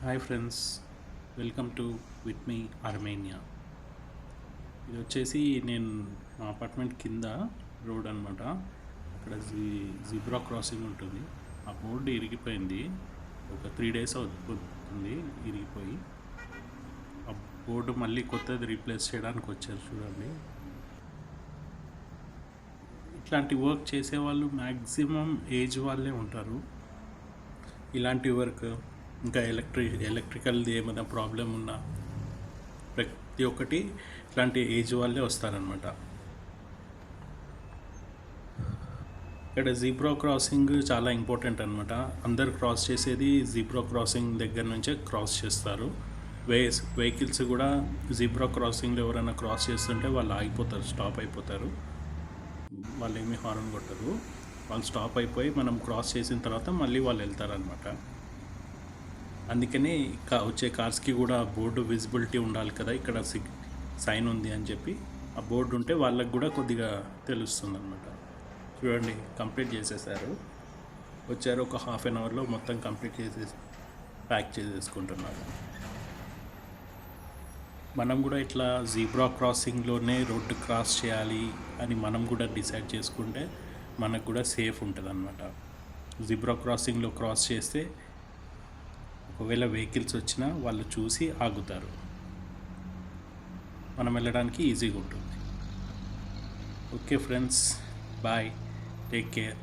Hi friends, welcome to with me Armenia. ఇది వచ్చేసి నేను మా అపార్ట్మెంట్ కింద రోడ్ అనమాట. అక్కడ జిబ్రా క్రాసింగ్ ఉంటుంది. ఆ బోర్డు ఇరిగిపోయింది. ఒక 3 days అవుతుంది ఇరిగిపోయి. ఆ బోర్డు మళ్ళీ కొత్తది రీప్లేస్ చేయడానికి వచ్చారు చూడండి. ఇట్లాంటి వర్క్ చేసేవాళ్ళు మ్యాక్సిమం ఏజ్ వాళ్ళే ఉంటారు. ఇలాంటి వర్క్ ఇంకా ఎలక్ట్రికల్ది ఏమైనా ప్రాబ్లం ఉన్నా ప్రతి ఒక్కటి ఇట్లాంటి ఏజ్ వాళ్ళే వస్తారనమాట. ఇక్కడ జీబ్రా క్రాసింగ్ చాలా ఇంపార్టెంట్ అనమాట. అందరు క్రాస్ చేసేది జీబ్రా క్రాసింగ్ దగ్గర నుంచే క్రాస్ చేస్తారు. వెహికల్స్ కూడా జీబ్రా క్రాసింగ్లో ఎవరైనా క్రాస్ చేస్తుంటే వాళ్ళు ఆగిపోతారు, స్టాప్ అయిపోతారు. వాళ్ళు ఏమీ హార్న్ కొట్టరు. వాళ్ళు స్టాప్ అయిపోయి మనం క్రాస్ చేసిన తర్వాత మళ్ళీ వాళ్ళు వెళ్తారనమాట. అందుకని వచ్చే కార్స్కి కూడా బోర్డు విజిబిలిటీ ఉండాలి కదా, ఇక్కడ సైన్ ఉంది అని చెప్పి ఆ బోర్డు ఉంటే వాళ్ళకి కూడా కొద్దిగా తెలుస్తుంది అనమాట. చూడండి, కంప్లీట్ చేసేసారు. వచ్చారు, ఒక ½ an hourలో మొత్తం కంప్లీట్ చేసేసి ప్యాక్ చేసేసుకుంటున్నారు. మనం కూడా ఇట్లా జీబ్రా క్రాసింగ్లోనే రోడ్డు క్రాస్ చేయాలి అని మనం కూడా డిసైడ్ చేసుకుంటే మనకు కూడా సేఫ్ ఉంటుంది అనమాట. జీబ్రా క్రాసింగ్లో క్రాస్ చేస్తే ఒకవేళ వెహికల్స్ వచ్చినా వాళ్ళు చూసి ఆగుతారు, మనం వెళ్ళడానికి ఈజీగా ఉంటుంది. Okay friends, bye, take care.